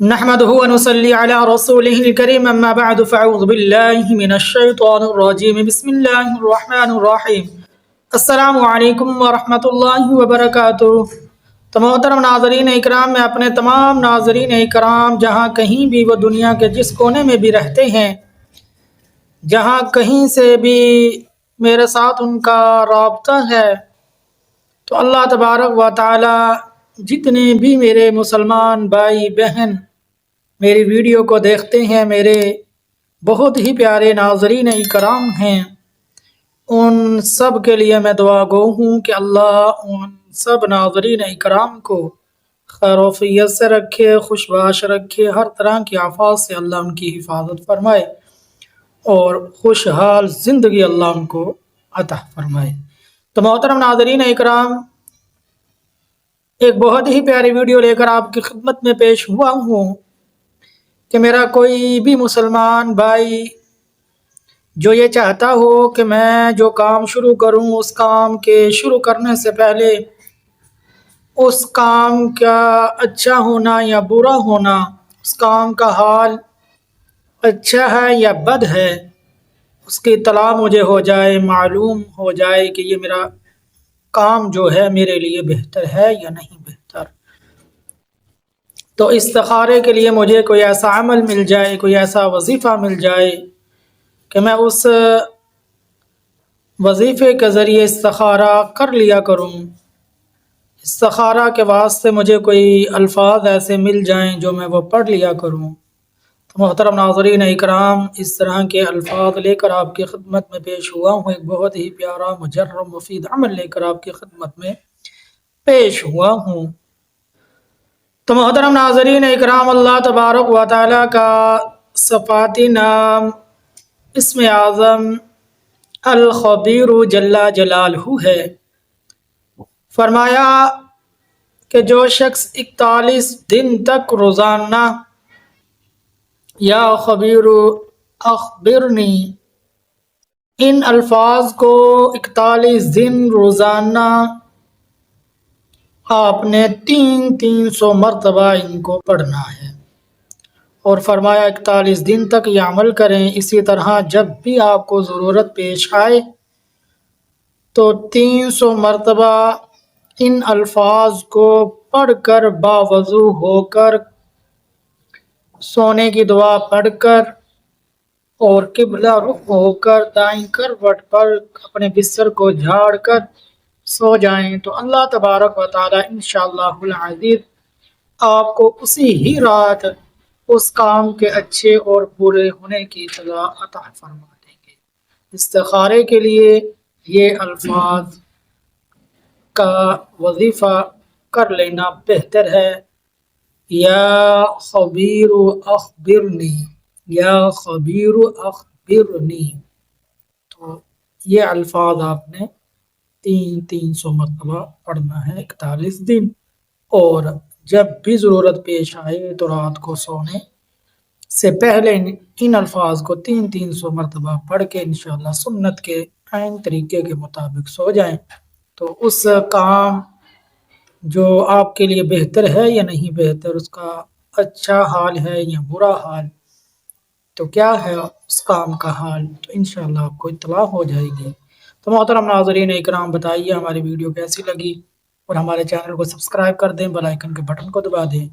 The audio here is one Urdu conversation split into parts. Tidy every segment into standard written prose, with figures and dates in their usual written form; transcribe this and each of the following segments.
نحمده ونصلي على رسوله الكريم اما بعد فاعوذ بالله من الشيطان الرجيم بسم الله الرحمن الرحيم السلام علیکم ورحمۃ اللہ وبرکاتہ۔ تو محترم ناظرین اکرام، میں اپنے تمام ناظرین اکرام جہاں کہیں بھی وہ دنیا کے جس کونے میں بھی رہتے ہیں، جہاں کہیں سے بھی میرے ساتھ ان کا رابطہ ہے، تو اللہ تبارک و تعالی جتنے بھی میرے مسلمان بھائی بہن میری ویڈیو کو دیکھتے ہیں، میرے بہت ہی پیارے ناظرین اکرام ہیں، ان سب کے لیے میں دعا گو ہوں کہ اللہ ان سب ناظرین اکرام کو خیر و عافیت سے رکھے، خوش باش رکھے، ہر طرح کی آفات سے اللہ ان کی حفاظت فرمائے اور خوشحال زندگی اللہ ان کو عطا فرمائے۔ تو محترم ناظرین اکرام، ایک بہت ہی پیاری ویڈیو لے کر آپ کی خدمت میں پیش ہوا ہوں کہ میرا کوئی بھی مسلمان بھائی جو یہ چاہتا ہو کہ میں جو کام شروع کروں، اس کام کے شروع کرنے سے پہلے اس کام کا اچھا ہونا یا برا ہونا، اس کام کا حال اچھا ہے یا بد ہے، اس کی اطلاع مجھے ہو جائے، معلوم ہو جائے کہ یہ میرا کام جو ہے میرے لیے بہتر ہے یا نہیں بہتر، تو استخارے کے لیے مجھے کوئی ایسا عمل مل جائے، کوئی ایسا وظیفہ مل جائے کہ میں اس وظیفے کے ذریعے استخارہ کر لیا کروں۔ استخارہ کے واسطے مجھے کوئی الفاظ ایسے مل جائیں جو میں وہ پڑھ لیا کروں۔ تو محترم ناظرین اکرام، اس طرح کے الفاظ لے کر آپ کی خدمت میں پیش ہوا ہوں، ایک بہت ہی پیارا مجرب مفید عمل لے کر آپ کی خدمت میں پیش ہوا ہوں۔ تو محترم ناظرین اکرام، اللہ تبارک و تعالی کا صفاتی نام اسم اعظم الخبیر جل جلالہ ہے۔ فرمایا کہ جو شخص 41 دن تک روزانہ یا خبیر اخبرنی ان الفاظ کو 41 دن روزانہ آپ نے 300 مرتبہ ان کو پڑھنا ہے، اور فرمایا 41 دن تک یہ عمل کریں۔ اسی طرح جب بھی آپ کو ضرورت پیش آئے تو 300 مرتبہ ان الفاظ کو پڑھ کر باوضو ہو کر، سونے کی دعا پڑھ کر اور قبلہ رخ ہو کر دائیں کروٹ پر اپنے بستر کو جھاڑ کر سو جائیں، تو اللہ تبارک و تعالی انشاءاللہ العزیز آپ کو اسی ہی رات اس کام کے اچھے اور برے ہونے کی اطلاع عطا فرما دیں گے۔ استخارے کے لیے یہ الفاظ کا وظیفہ کر لینا بہتر ہے۔ یا خبیر اخبرنی، یا خبیر اخبرنی، تو یہ الفاظ آپ نے 300 مرتبہ پڑھنا ہے 41 دن، اور جب بھی ضرورت پیش آئے تو رات کو سونے سے پہلے ان الفاظ کو 300 مرتبہ پڑھ کے انشاءاللہ سنت کے عین طریقے کے مطابق سو جائیں، تو اس کام جو آپ کے لیے بہتر ہے یا نہیں بہتر، اس کا اچھا حال ہے یا برا حال، تو کیا ہے اس کام کا حال، تو انشاءاللہ آپ کو اطلاع ہو جائے گی۔ تو محترم ناظرین اکرام، بتائیے ہماری ویڈیو کیسی لگی، اور ہمارے چینل کو سبسکرائب کر دیں، بیل آئیکن کے بٹن کو دبا دیں،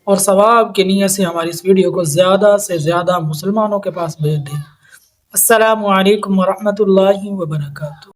اور ثواب کی نیت سے ہماری اس ویڈیو کو زیادہ سے زیادہ مسلمانوں کے پاس بھیج دیں۔ السلام علیکم ورحمۃ اللہ وبرکاتہ۔